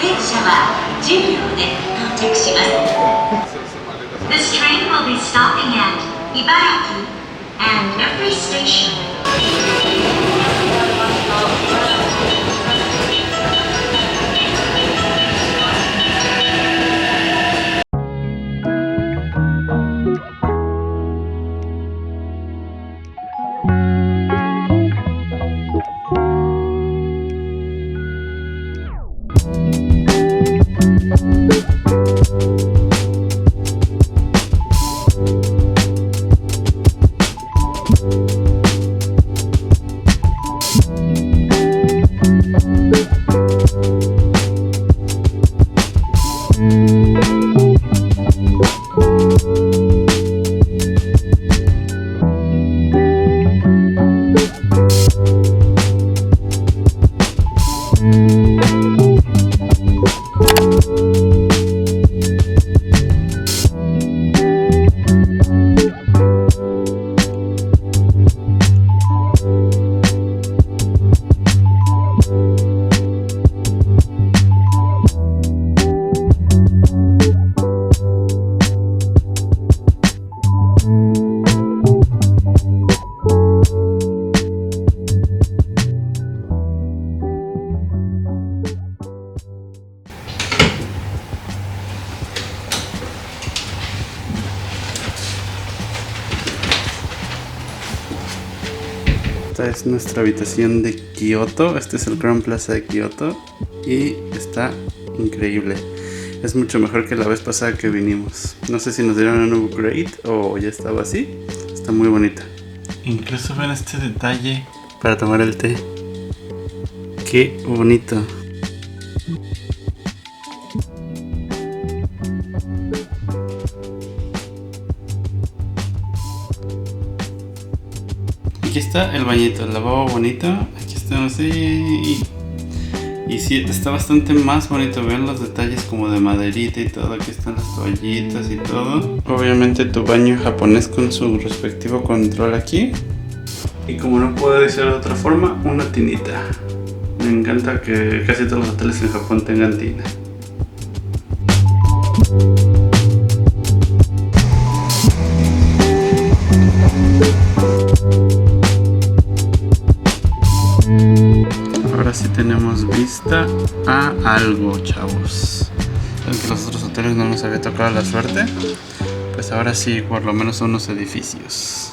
電車は10秒で到着します。This train will be stopping at Ibaraki and every station. Esta es nuestra habitación de Kioto. Este es el Gran Plaza de Kioto y está increíble. Es mucho mejor que la vez pasada que vinimos. No sé si nos dieron un upgrade o ya estaba así. Está muy bonita. Incluso ven este detalle para tomar el té. Qué bonito. Aquí está el bañito, el lavabo bonito. Aquí está así. Y sí, está bastante más bonito. Vean los detalles como de maderita y todo. Aquí están las toallitas y todo. Obviamente tu baño japonés con su respectivo control aquí. Y como no puede ser de otra forma, una tinita. Me encanta que casi todos los hoteles en Japón tengan tina. Ahora sí tenemos vista a algo, chavos. Aunque los otros hoteles no nos había tocado la suerte, pues ahora sí, por lo menos unos edificios.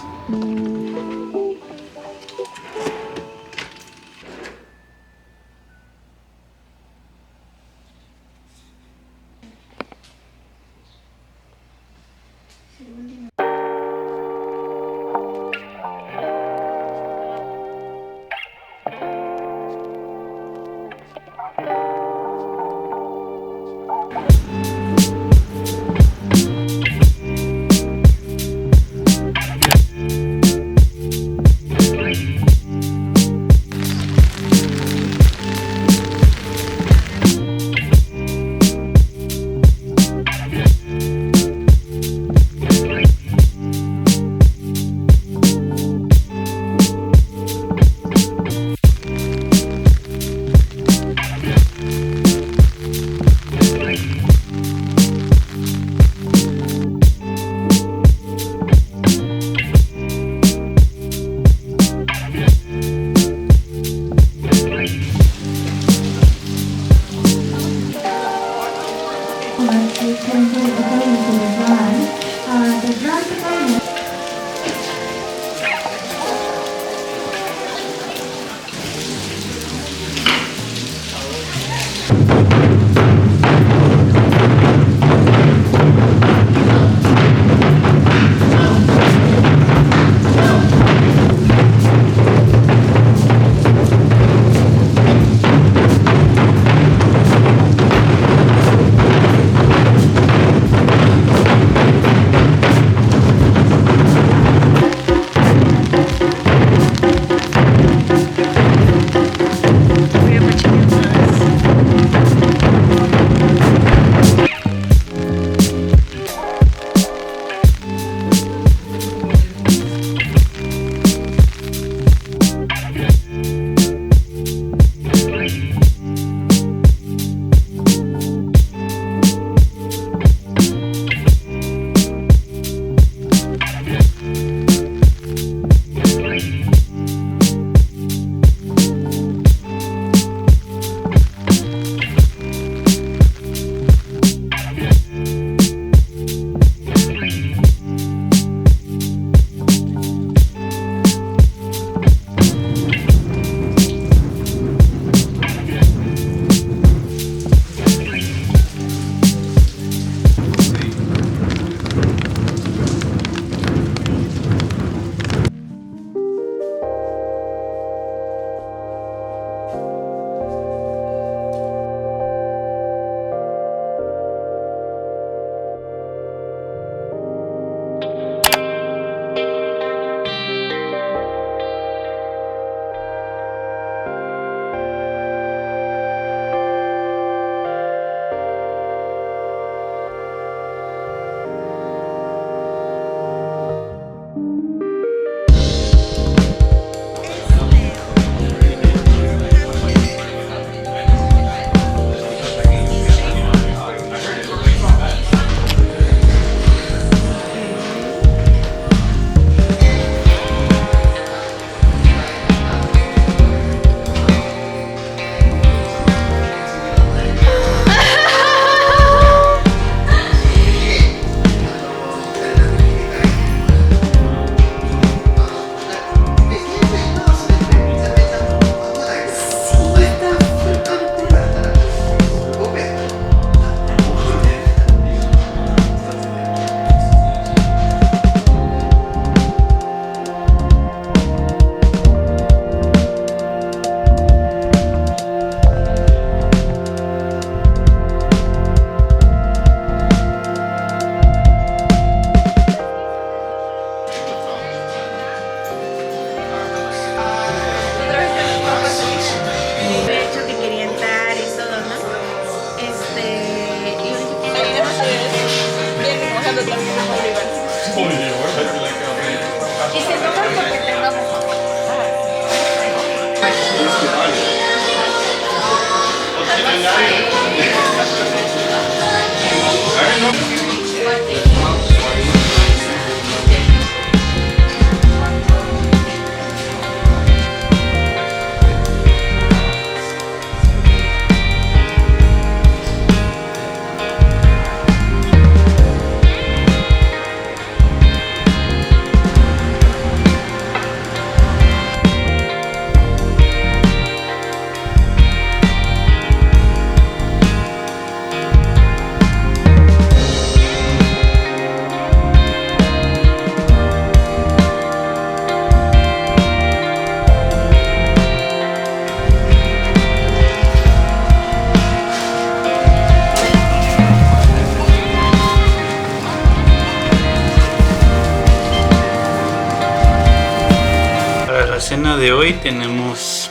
de hoy tenemos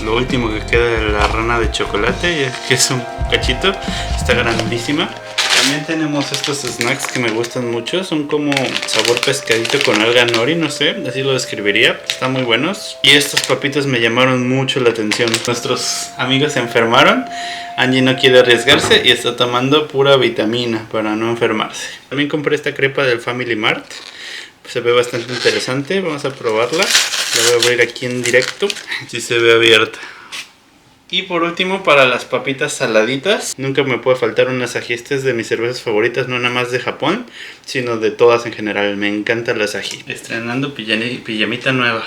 lo último que queda de la rana de chocolate, que es un cachito, está grandísima. También tenemos estos snacks que me gustan mucho, son como sabor pescadito con alga nori, no sé, así lo describiría, están muy buenos. Y estos papitos me llamaron mucho la atención. Nuestros amigos se enfermaron, Angie no quiere arriesgarse y está tomando pura vitamina para no enfermarse. También compré esta crepa del Family Mart, se ve bastante interesante, vamos a probarla. La voy a abrir aquí en directo, si se ve abierta. Y por último, para las papitas saladitas, nunca me puede faltar unas ají. Esta es de mis cervezas favoritas, no nada más de Japón, sino de todas en general. Me encantan las ají. Estrenando pijamita nueva.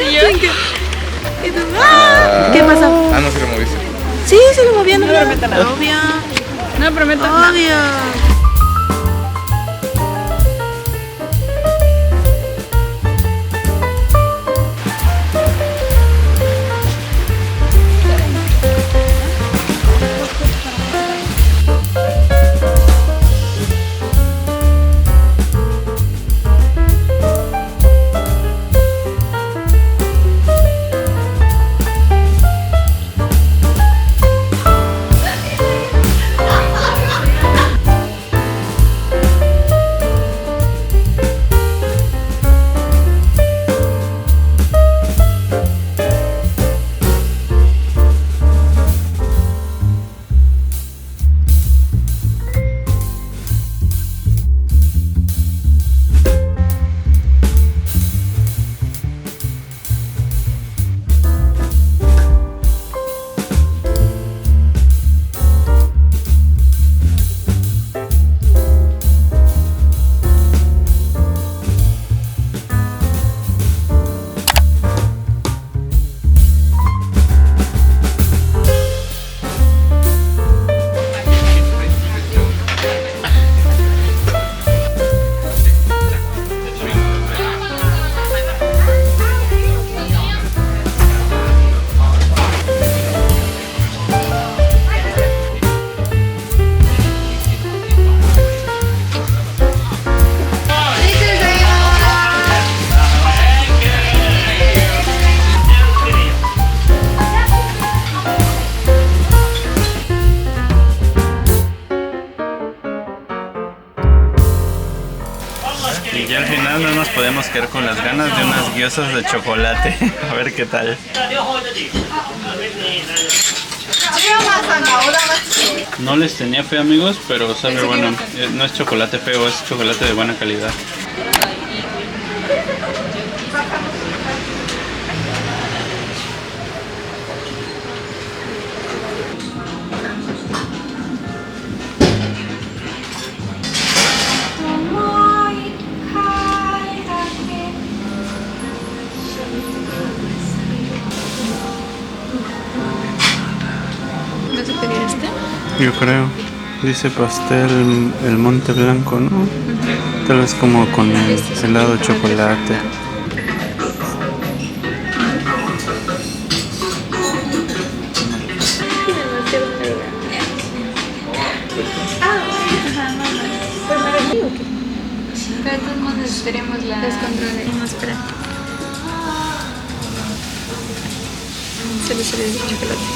¿Y tú? ¡Ah! ¿Qué pasó? Ah, no se lo moviste. Sí, se lo movía, no prometo nada. Obvio. No prometo nada. Obvio. Y ya al final no nos podemos quedar con las ganas de unas gyozas de chocolate. A ver qué tal. No les tenía fe, amigos, pero sabe bueno. No es chocolate feo, es chocolate de buena calidad. ¿Vas a pedir este? Yo creo. Dice pastel el monte blanco, ¿no? Tal vez como con helado de chocolate. Pero de todos modos necesitaremos las controles. Vamos a esperar. Solo serie de chocolate.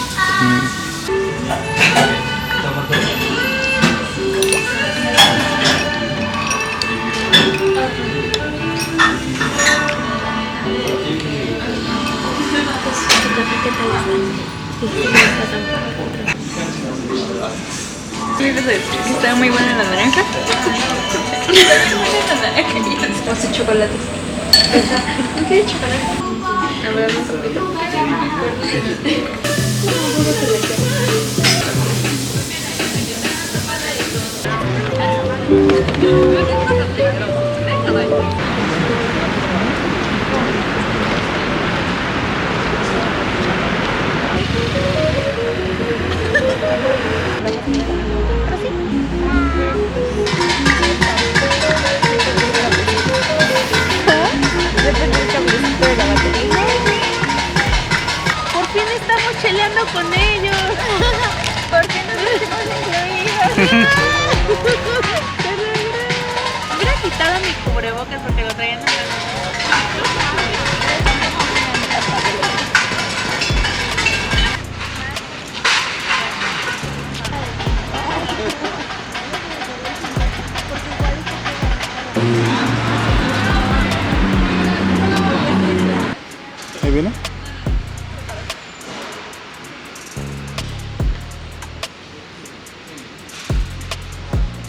Está muy buena la naranja. O sea, chocolate. ¿No quieres chocolate? A ver, vamos a pedir. Por fin estamos cheleando con ellos. ¿Por qué nos sentimos incluidos? Hubiera quitado mi cubrebocas porque lo traían en la mano. ¿Ahí viene?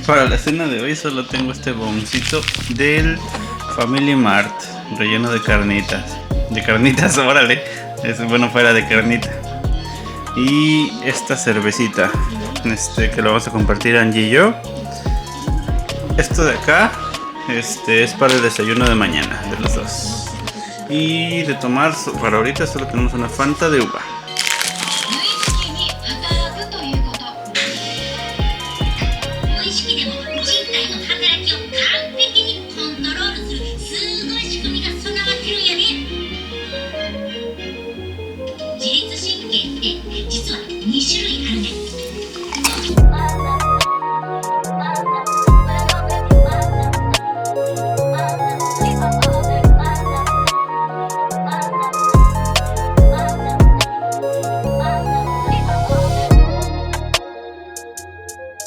Para la cena de hoy solo tengo este boncito del Family Mart, relleno de carnitas. De carnitas, órale. Es bueno fuera de carnita. Y esta cervecita, que lo vamos a compartir Angie y yo. Esto de acá, es para el desayuno de mañana de los dos. Y de tomar, para ahorita solo tenemos una Fanta de uva.